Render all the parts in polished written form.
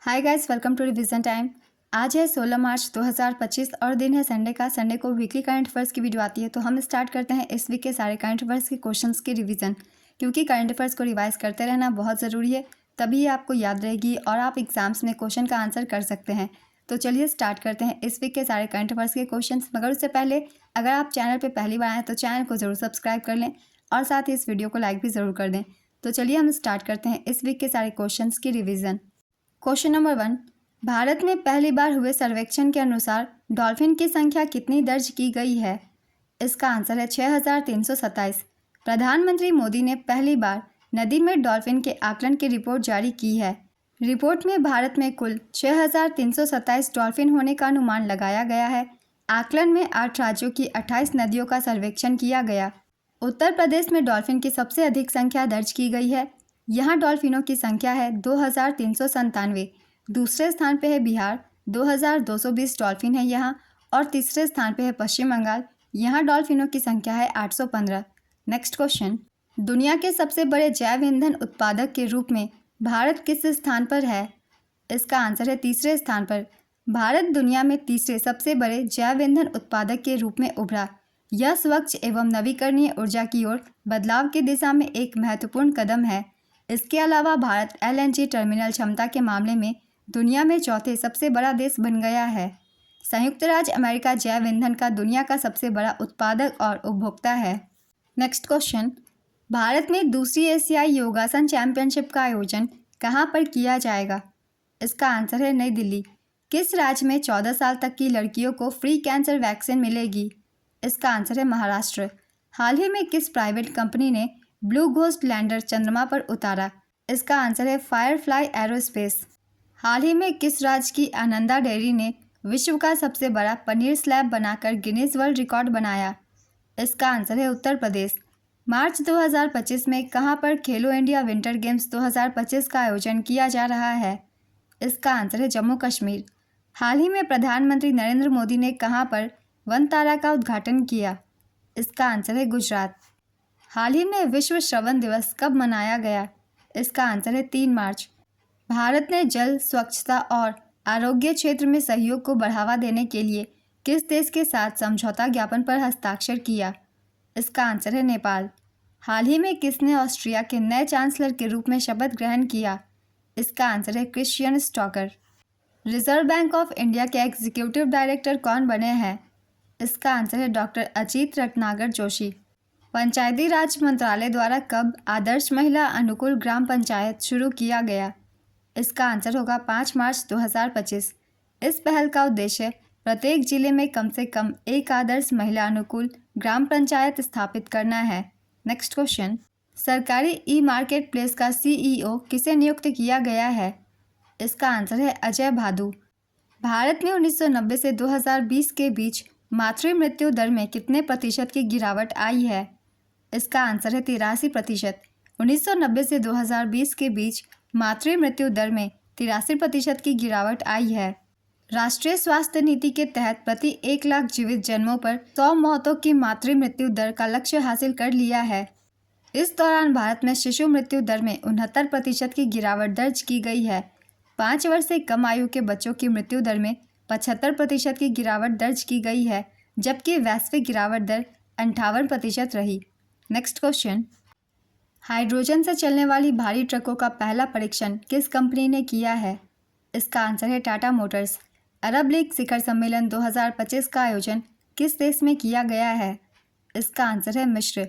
Hi guys, welcome to revision time. आज है 16 मार्च 2025 और दिन है संडे का। संडे को वीकली करंट अफेयर्स की वीडियो आती है, तो हम स्टार्ट करते हैं इस वीक के सारे करंट अफेयर्स के क्वेश्चंस की रिवीजन, क्योंकि करंट अफेयर्स को रिवाइज करते रहना बहुत ज़रूरी है, तभी ये आपको याद रहेगी और आप एग्जाम्स में क्वेश्चन का आंसर कर सकते हैं। तो चलिए स्टार्ट करते हैं इस वीक के सारे करंट अफेयर्स के क्वेश्चन। मगर उससे पहले अगर आप चैनल पर पहली बार आएँ तो चैनल को ज़रूर सब्सक्राइब कर लें और साथ ही इस वीडियो को लाइक भी ज़रूर कर दें। तो चलिए हम स्टार्ट करते हैं इस वीक के सारे क्वेश्चन की रिविज़न। क्वेश्चन नंबर 1, भारत में पहली बार हुए सर्वेक्षण के अनुसार डॉल्फिन की संख्या कितनी दर्ज की गई है? इसका आंसर है 6,327। प्रधानमंत्री मोदी ने पहली बार नदी में डॉल्फिन के आकलन की रिपोर्ट जारी की है। रिपोर्ट में भारत में कुल 6,327 डॉल्फिन होने का अनुमान लगाया गया है। आकलन में 8 राज्यों की 28 नदियों का सर्वेक्षण किया गया। उत्तर प्रदेश में डॉल्फिन की सबसे अधिक संख्या दर्ज की गई है। यहाँ डॉल्फिनों की संख्या है 2,397। दूसरे स्थान पे है बिहार, 2,220 डॉल्फिन है यहाँ। और तीसरे स्थान पे है पश्चिम बंगाल, यहाँ डॉल्फिनों की संख्या है 815। नेक्स्ट क्वेश्चन, दुनिया के सबसे बड़े जैव ईंधन उत्पादक के रूप में भारत किस स्थान पर है? इसका आंसर है तीसरे स्थान पर। भारत दुनिया में तीसरे सबसे बड़े जैव ईंधन उत्पादक के रूप में उभरा। यह स्वच्छ एवं नवीकरणीय ऊर्जा की ओर बदलाव की दिशा में एक महत्वपूर्ण कदम है। इसके अलावा भारत LNG टर्मिनल क्षमता के मामले में दुनिया में चौथे सबसे बड़ा देश बन गया है। संयुक्त राज्य अमेरिका जैव ईंधन का दुनिया का सबसे बड़ा उत्पादक और उपभोक्ता है। नेक्स्ट क्वेश्चन, भारत में दूसरी एशियाई योगासन चैंपियनशिप का आयोजन कहाँ पर किया जाएगा? इसका आंसर है नई दिल्ली। किस राज्य में 14 साल तक की लड़कियों को फ्री कैंसर वैक्सीन मिलेगी? इसका आंसर है महाराष्ट्र। हाल ही में किस प्राइवेट कंपनी ने ब्लू घोस्ट लैंडर चंद्रमा पर उतारा? इसका आंसर है फायरफ्लाई एरोस्पेस। हाल ही में किस राज्य की आनंदा डेयरी ने विश्व का सबसे बड़ा पनीर स्लैब बनाकर गिनीज वर्ल्ड रिकॉर्ड बनाया? इसका आंसर है उत्तर प्रदेश। मार्च 2025 में कहां पर खेलो इंडिया विंटर गेम्स 2025 का आयोजन किया जा रहा है? इसका आंसर है जम्मू कश्मीर। हाल ही में प्रधानमंत्री नरेंद्र मोदी ने कहां पर वनतारा का उद्घाटन किया? इसका आंसर है गुजरात। हाल ही में विश्व श्रवण दिवस कब मनाया गया? इसका आंसर है 3 मार्च। भारत ने जल, स्वच्छता और आरोग्य क्षेत्र में सहयोग को बढ़ावा देने के लिए किस देश के साथ समझौता ज्ञापन पर हस्ताक्षर किया? इसका आंसर है नेपाल। हाल ही में किसने ऑस्ट्रिया के नए चांसलर के रूप में शपथ ग्रहण किया? इसका आंसर है Christian stalker. Reserve bank of India के एग्जीक्यूटिव डायरेक्टर कौन बने हैं? इसका आंसर है डॉक्टर अजीत रटनागर जोशी। पंचायती राज मंत्रालय द्वारा कब आदर्श महिला अनुकूल ग्राम पंचायत शुरू किया गया? इसका आंसर होगा 5 मार्च 2025। इस पहल का उद्देश्य प्रत्येक जिले में कम से कम एक आदर्श महिला अनुकूल ग्राम पंचायत स्थापित करना है। नेक्स्ट क्वेश्चन, सरकारी ई मार्केट प्लेस का CEO किसे नियुक्त किया गया है? इसका आंसर है अजय भादु। भारत में 1990 से 2020 के बीच मातृ मृत्यु दर में कितने प्रतिशत की गिरावट आई है? इसका आंसर है 83%। 1990 से 2020 के बीच मातृ मृत्यु दर में 83% की गिरावट आई है। राष्ट्रीय स्वास्थ्य नीति के तहत प्रति 1 लाख जीवित जन्मों पर 100 मौतों की मातृ मृत्यु दर का लक्ष्य हासिल कर लिया है। इस दौरान भारत में शिशु मृत्यु दर में 69% की गिरावट दर्ज की गई है। 5 वर्ष से कम आयु के बच्चों की मृत्यु दर में 75% की गिरावट दर्ज की गई है, जबकि वैश्विक गिरावट दर 58% रही। नेक्स्ट क्वेश्चन, हाइड्रोजन से चलने वाली भारी ट्रकों का पहला परीक्षण किस कंपनी ने किया है? इसका आंसर है टाटा मोटर्स। अरब लीग शिखर सम्मेलन 2025 का आयोजन किस देश में किया गया है? इसका आंसर है मिस्र।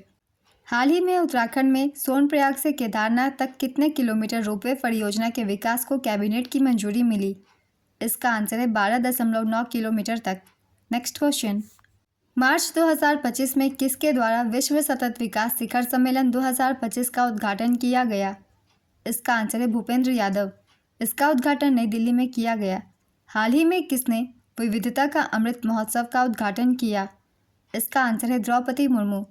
हाल ही में उत्तराखंड में सोनप्रयाग से केदारनाथ तक कितने किलोमीटर रोपवे परियोजना के विकास को कैबिनेट की मंजूरी मिली? इसका आंसर है 12.9 किलोमीटर तक। नेक्स्ट क्वेश्चन, मार्च 2025 में किसके द्वारा विश्व सतत विकास शिखर सम्मेलन 2025 का उद्घाटन किया गया? इसका आंसर है भूपेंद्र यादव। इसका उद्घाटन नई दिल्ली में किया गया। हाल ही में किसने विविधता का अमृत महोत्सव का उद्घाटन किया? इसका आंसर है द्रौपदी मुर्मू।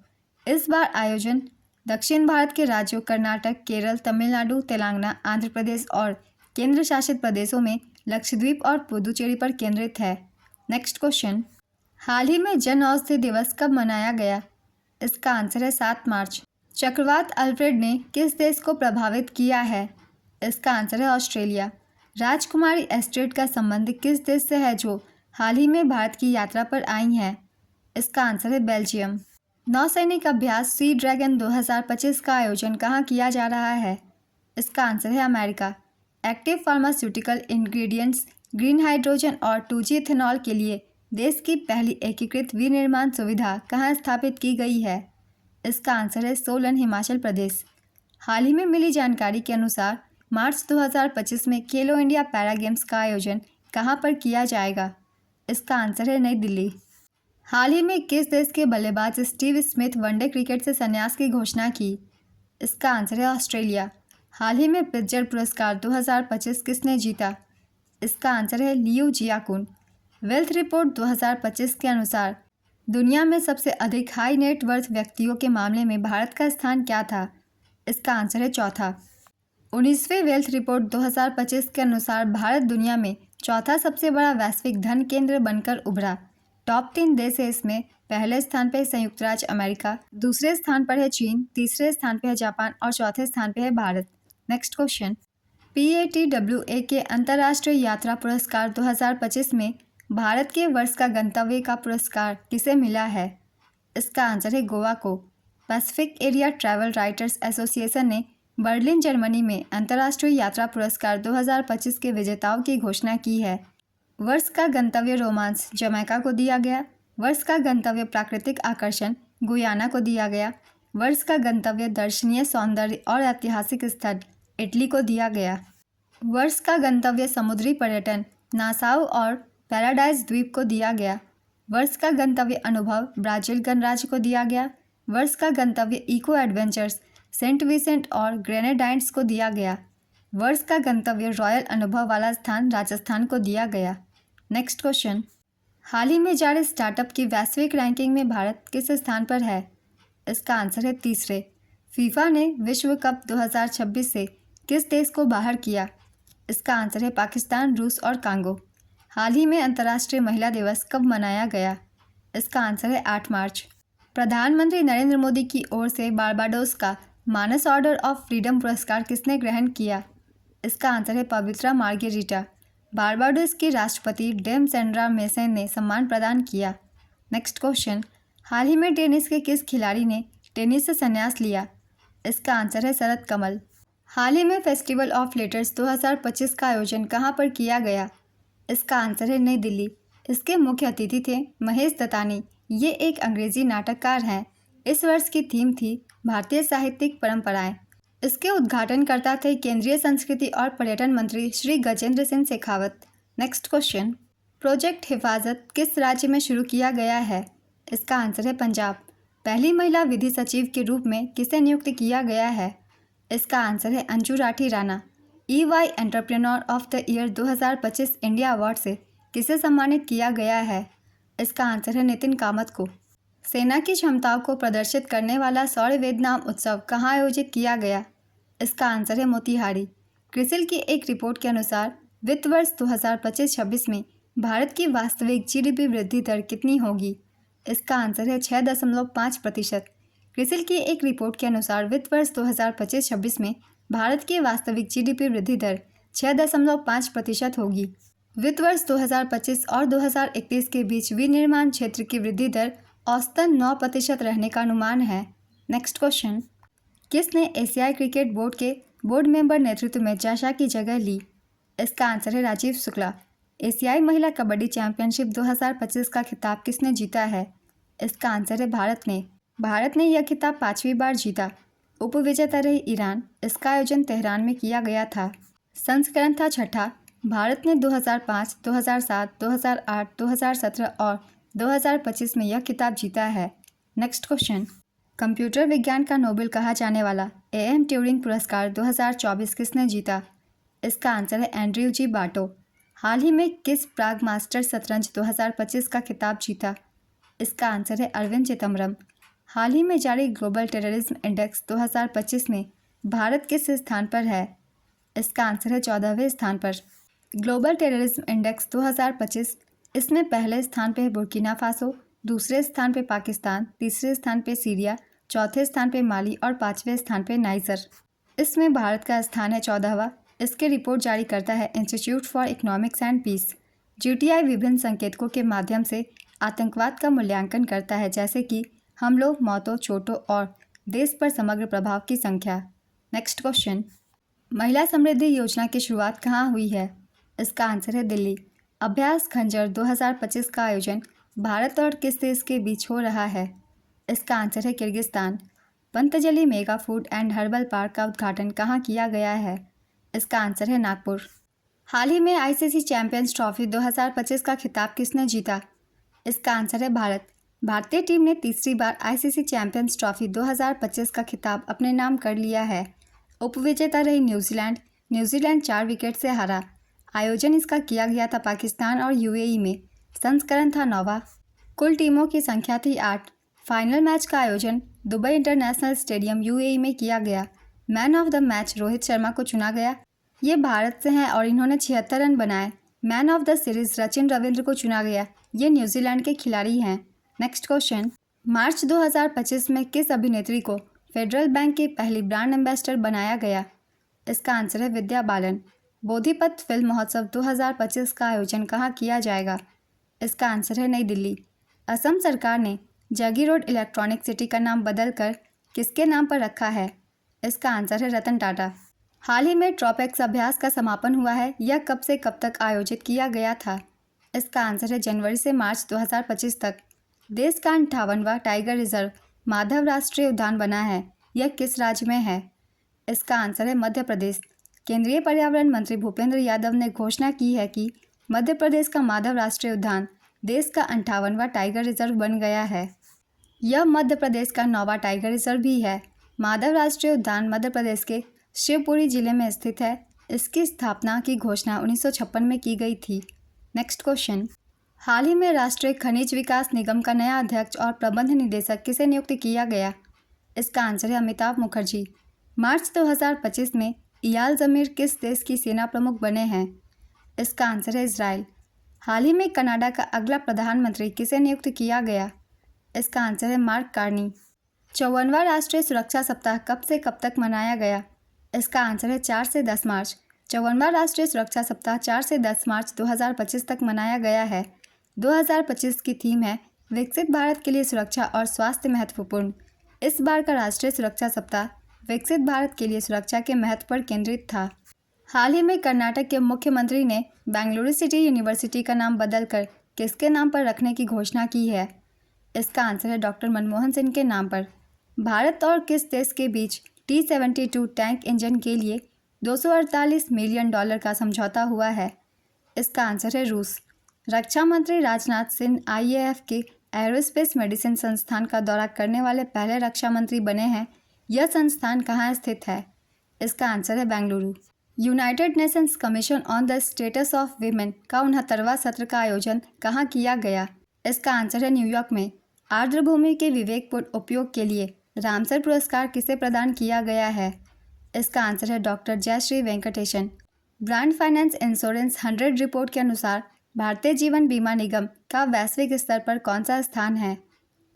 इस बार आयोजन दक्षिण भारत के राज्यों कर्नाटक, केरल, तमिलनाडु, तेलंगाना, आंध्र प्रदेश और केंद्र शासित प्रदेशों में लक्षद्वीप और पुदुचेरी पर केंद्रित है। नेक्स्ट क्वेश्चन, हाल ही में जन औषधि दिवस कब मनाया गया? इसका आंसर है 7 मार्च। चक्रवात अल्फ्रेड ने किस देश को प्रभावित किया है? इसका आंसर है ऑस्ट्रेलिया। राजकुमारी एस्ट्रेड का संबंध किस देश से है जो हाल ही में भारत की यात्रा पर आई हैं? इसका आंसर है बेल्जियम। नौसैनिक अभ्यास सी ड्रैगन 2025 का आयोजन कहाँ किया जा रहा है? इसका आंसर है America. Active pharmaceutical ingredients, green hydrogen और 2G इथेनॉल के लिए देश की पहली एकीकृत विनिर्माण सुविधा कहाँ स्थापित की गई है? इसका आंसर है सोलन, हिमाचल प्रदेश। हाल ही में मिली जानकारी के अनुसार मार्च 2025 में खेलो इंडिया पैरा गेम्स का आयोजन कहाँ पर किया जाएगा? इसका आंसर है नई दिल्ली। हाल ही में किस देश के बल्लेबाज स्टीव स्मिथ वनडे क्रिकेट से संन्यास की घोषणा की? इसका आंसर है ऑस्ट्रेलिया। हाल ही में प्रित्जर पुरस्कार 2025 किसने जीता? इसका आंसर है लियू जियाकुन। वेल्थ रिपोर्ट 2025 के अनुसार दुनिया में सबसे अधिक हाई नेट वर्थ व्यक्तियों के मामले में भारत का स्थान क्या था? इसका आंसर है चौथा। 19वीं वेल्थ रिपोर्ट 2025 के अनुसार भारत दुनिया में चौथा सबसे बड़ा वैश्विक धन केंद्र बनकर उभरा। टॉप 3 देश है इसमें। पहले स्थान पर है संयुक्त राज्य अमेरिका, दूसरे स्थान पर है चीन, तीसरे स्थान पर है जापान और चौथे स्थान पर है भारत। Next question. PATWA के अंतर्राष्ट्रीय यात्रा पुरस्कार 2025 में भारत के वर्ष का गंतव्य का पुरस्कार किसे मिला है? इसका आंसर है गोवा को। Pacific area travel writers association ने बर्लिन, जर्मनी में अंतर्राष्ट्रीय यात्रा पुरस्कार 2025 के विजेताओं की घोषणा की है। वर्ष का गंतव्य रोमांस जमैका को दिया गया। वर्ष का गंतव्य प्राकृतिक आकर्षण गुयाना को दिया गया। वर्ष का गंतव्य दर्शनीय सौंदर्य और ऐतिहासिक स्थल इटली को दिया गया। वर्ष का गंतव्य समुद्री पर्यटन नासाउ और पैराडाइज द्वीप को दिया गया। वर्ष का गंतव्य अनुभव ब्राज़ील गणराज्य को दिया गया। वर्ष का गंतव्य इको एडवेंचर्स सेंट विसेंट और ग्रेनेडाइंस को दिया गया। वर्ष का गंतव्य रॉयल अनुभव वाला स्थान राजस्थान को दिया गया। Next question. हाल ही में जारी स्टार्टअप की वैश्विक रैंकिंग में भारत किस स्थान पर है? इसका आंसर है तीसरे। फीफा ने विश्व कप 2026 से किस देश को बाहर किया? इसका आंसर है पाकिस्तान, रूस और कांगो। हाल ही में अंतर्राष्ट्रीय महिला दिवस कब मनाया गया? इसका आंसर है 8 मार्च। प्रधानमंत्री नरेंद्र मोदी की ओर से बारबाडोस का मानस ऑर्डर ऑफ फ्रीडम पुरस्कार किसने ग्रहण किया? इसका आंसर है पवित्रा मार्गेरिटा। बारबाडोस की राष्ट्रपति डेम सेंड्रा मेसेन ने सम्मान प्रदान किया। Next question. हाल ही में टेनिस के किस खिलाड़ी ने टेनिस से संन्यास लिया? इसका आंसर है शरद कमल। हाल ही में फेस्टिवल ऑफ लेटर्स 2025 का आयोजन कहाँ पर किया गया? इसका आंसर है नई दिल्ली। इसके मुख्य अतिथि थे महेश दत्तानी। ये एक अंग्रेजी नाटककार हैं। इस वर्ष की थीम थी भारतीय साहित्यिक परंपराएं। इसके उद्घाटनकर्ता थे केंद्रीय संस्कृति और पर्यटन मंत्री Shri Gajendra Singh Shekhawat. Next question. Project हिफाजत किस राज्य में शुरू किया गया है? इसका आंसर है पंजाब। पहली महिला विधि सचिव के रूप में किसे नियुक्त किया गया है? इसका आंसर है Anju Rathi Rana. EY entrepreneur of the year 2025 India award से किसे सम्मानित किया गया है? इसका आंसर है नितिन कामत को। सेना की क्षमताओं को प्रदर्शित करने वाला शौर्य वेद नाम उत्सव कहाँ आयोजित किया गया? इसका आंसर है मोतिहारी। क्रिसिल की एक रिपोर्ट के अनुसार वित्त वर्ष 2025-26 में भारत की वास्तविक GDP वृद्धि दर कितनी होगी? इसका आंसर है 6.5%। क्रिसिल की एक रिपोर्ट के अनुसार वित्त वर्ष 2025-26 में भारत की वास्तविक GDP वृद्धि दर 6.5% होगी। वित्त वर्ष 2025 और 2031 के बीच विनिर्माण क्षेत्र की वृद्धि दर औसतन 9% रहने का अनुमान है। Next question. किसने एशियाई क्रिकेट बोर्ड के बोर्ड मेंबर नेतृत्व में जाशा की जगह ली? इसका आंसर है राजीव शुक्ला। एशियाई महिला कबड्डी चैंपियनशिप 2025 का खिताब किसने जीता है? इसका आंसर है भारत ने यह खिताब 5वीं बार जीता। उपविजेता रही ईरान। इसका आयोजन तेहरान में किया गया था। संस्करण था छठा। भारत ने 2005, 2007, 2008, 2017 और 2025 में यह खिताब जीता है। Next question. कंप्यूटर विज्ञान का नोबेल कहा जाने वाला AM ट्यूरिंग पुरस्कार 2024 किसने जीता? इसका आंसर है एंड्रयू जी बाटो। हाल ही में किस प्राग मास्टर शतरंज 2025 का खिताब जीता? इसका आंसर है अरविंद चिदम्बरम। हाल ही में जारी ग्लोबल टेररिज्म इंडेक्स 2025 में भारत किस स्थान पर है? इसका आंसर है 14वें स्थान पर। ग्लोबल टेररिज्म इंडेक्स 2025, इसमें पहले स्थान पर बुर्किना फासो, दूसरे स्थान पर पाकिस्तान, तीसरे स्थान पर सीरिया, चौथे स्थान पर माली और 5वें स्थान पर नाइजर। इसमें भारत का स्थान है 14वां। इसकी रिपोर्ट जारी करता है institute for economics and peace. GTI विभिन्न संकेतकों के माध्यम से आतंकवाद का मूल्यांकन करता है, जैसे कि हमलों, मौतों, चोटों और देश पर समग्र प्रभाव की संख्या। नेक्स्ट क्वेश्चन, महिला समृद्धि योजना की शुरुआत कहाँ हुई है? इसका आंसर है दिल्ली। अभ्यास खंजर 2025 का आयोजन भारत और किस देश के बीच हो रहा है? इसका आंसर है Kyrgyzstan. Patanjali mega food and herbal park का उद्घाटन कहाँ किया गया है? इसका आंसर है नागपुर। हाल ही में आईसीसी चैंपियंस ट्रॉफी 2025 का खिताब किसने जीता? इसका आंसर है भारत। भारतीय टीम ने तीसरी बार आईसीसी चैंपियंस ट्रॉफी 2025 का खिताब अपने नाम कर लिया है। उपविजेता रही न्यूजीलैंड। न्यूजीलैंड 4 विकेट से हारा। आयोजन इसका किया गया था पाकिस्तान और यूएई में। संस्करण था 9वां। कुल टीमों की संख्या थी 8। फाइनल मैच का आयोजन दुबई इंटरनेशनल स्टेडियम यूएई में किया गया। Man of the match Rohit Sharma को चुना गया। ये भारत से हैं और इन्होंने 76 रन बनाए। Man of the series Sachin Ravindra को चुना गया। ये न्यूजीलैंड के खिलाड़ी हैं। नेक्स्ट क्वेश्चन, मार्च 2025 में किस अभिनेत्री को फेडरल बैंक की पहली ब्रांड एम्बेसडर बनाया गया? इसका आंसर है विद्या बालन। बोधिपथ फिल्म महोत्सव 2025 का आयोजन कहाँ किया जाएगा? इसका आंसर है नई दिल्ली। असम सरकार ने जागीरोड इलेक्ट्रॉनिक सिटी का नाम बदलकर किसके नाम पर रखा है? इसका आंसर है रतन टाटा। हाल ही में ट्रॉपेक्स अभ्यास का समापन हुआ है। यह कब से कब तक आयोजित किया गया था? इसका आंसर है जनवरी से मार्च 2025 तक। देश का 58वां टाइगर रिजर्व माधव राष्ट्रीय उद्यान बना है। यह किस राज्य में है? इसका आंसर है मध्य प्रदेश। केंद्रीय पर्यावरण मंत्री भूपेंद्र यादव ने घोषणा की है कि मध्य प्रदेश का माधव राष्ट्रीय उद्यान देश का 58वां टाइगर रिजर्व बन गया है। यह मध्य प्रदेश का 9वां टाइगर रिजर्व भी है। माधव राष्ट्रीय उद्यान मध्य प्रदेश के शिवपुरी जिले में स्थित है। इसकी स्थापना की घोषणा 1956 में की गई थी। नेक्स्ट क्वेश्चन, हाल ही में राष्ट्रीय खनिज विकास निगम का नया अध्यक्ष और प्रबंध निदेशक किसे नियुक्त किया गया? इसका आंसर है अमिताभ मुखर्जी। मार्च 2025 में इयाल जमीर किस देश की सेना प्रमुख बने हैं? इसका आंसर है इजराइल। हाल ही में कनाडा का अगला प्रधानमंत्री किसे नियुक्त किया गया? इसका आंसर है मार्क कार्नी। 54वां राष्ट्रीय सुरक्षा सप्ताह कब से कब तक मनाया गया? इसका आंसर है 4 से 10 मार्च। 54वां राष्ट्रीय सुरक्षा सप्ताह 4 से 10 मार्च 2025 तक मनाया गया है। 2025 की थीम है विकसित भारत के लिए सुरक्षा और स्वास्थ्य महत्वपूर्ण। इस बार का राष्ट्रीय सुरक्षा सप्ताह विकसित भारत के लिए सुरक्षा के महत्व पर केंद्रित था। हाल ही में कर्नाटक के मुख्यमंत्री ने बेंगलुरु सिटी यूनिवर्सिटी का नाम बदलकर किसके नाम पर रखने की घोषणा की है? इसका आंसर है डॉक्टर मनमोहन सिंह के नाम पर। भारत और किस देश के बीच T-72 टैंक इंजन के लिए $248 मिलियन का समझौता हुआ है? इसका आंसर है रूस। रक्षा मंत्री राजनाथ सिंह IAF के एरोस्पेस मेडिसिन संस्थान का दौरा करने वाले पहले रक्षा मंत्री बने हैं। यह संस्थान कहाँ स्थित है? इसका आंसर है Bengaluru. United Nations commission on the status of women का 69वां सत्र का आयोजन कहाँ किया गया? इसका आंसर है न्यूयॉर्क में। आर्द्रभूमि के विवेकपूर्ण उपयोग के लिए रामसर पुरस्कार किसे प्रदान किया गया है? इसका आंसर है doctor Jayashree Venkatesan. Brand finance insurance 100 report के अनुसार भारतीय जीवन बीमा निगम का वैश्विक स्तर पर कौन सा स्थान है?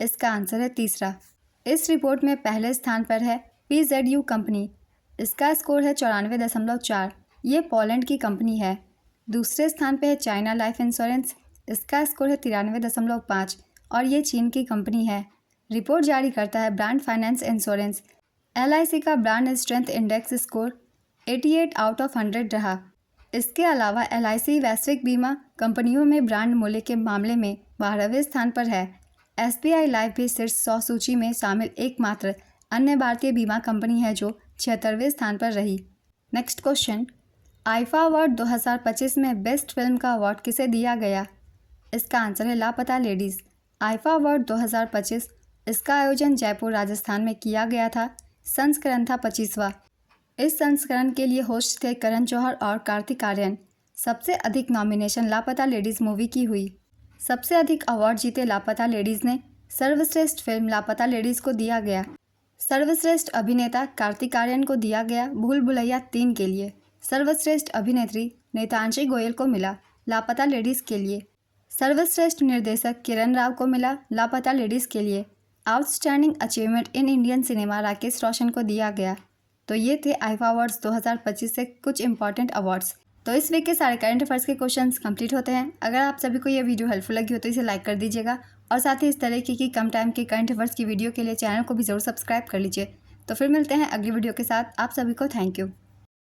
इसका आंसर है तीसरा। इस रिपोर्ट में पहले स्थान पर है PZU कंपनी। इसका स्कोर है 94.4। ये पोलैंड की कंपनी है। दूसरे स्थान पर है चाइना लाइफ इंश्योरेंस। इसका स्कोर है 93.5 और ये चीन की कंपनी है। रिपोर्ट जारी करता है ब्रांड फाइनेंस इंश्योरेंस। LIC का brand strength index score 88 out of 100 रहा। इसके अलावा LIC वैश्विक बीमा कंपनियों में ब्रांड मूल्य के मामले में 12वें स्थान पर है। SBI लाइफ भी शीर्ष 100 सूची में शामिल एकमात्र अन्य भारतीय बीमा कंपनी है जो 76वें स्थान पर रही। नेक्स्ट क्वेश्चन, आईफा अवार्ड 2025 में बेस्ट फिल्म का अवार्ड किसे दिया गया? इसका आंसर है लापता लेडीज़। आईफा अवार्ड 2025 इसका आयोजन जयपुर राजस्थान में किया गया था। संस्करण था 25वां। इस संस्करण के लिए होस्ट थे करण जौहर और कार्तिक आर्यन। सबसे अधिक नॉमिनेशन लापता लेडीज़ मूवी की हुई। सबसे अधिक अवार्ड जीते लापता लेडीज़ ने सर्वश्रेष्ठ फिल्म लापता लेडीज़ को दिया गया। सर्वश्रेष्ठ अभिनेता कार्तिक आर्यन को दिया गया भूल भुलैया 3 के लिए। सर्वश्रेष्ठ अभिनेत्री नेतांशी गोयल को मिला लापता लेडीज़ के लिए। सर्वश्रेष्ठ निर्देशक किरण राव को मिला लापता लेडीज़ के लिए। Outstanding achievement in Indian cinema Rakesh Roshan को दिया गया। तो ये थे आईफा अवार्ड्स 2025 से कुछ इंपॉर्टेंट अवार्ड्स। तो इस वीक के सारे करंट अफेयर्स के क्वेश्चंस कंप्लीट होते हैं। अगर आप सभी को ये वीडियो हेल्पफुल लगी हो तो इसे लाइक कर दीजिएगा और साथ ही इस तरीके की कम टाइम के करंट अफेयर्स की वीडियो के लिए चैनल को भी जरूर सब्सक्राइब कर लीजिए। तो फिर मिलते हैं अगली वीडियो के साथ। आप सभी को थैंक यू।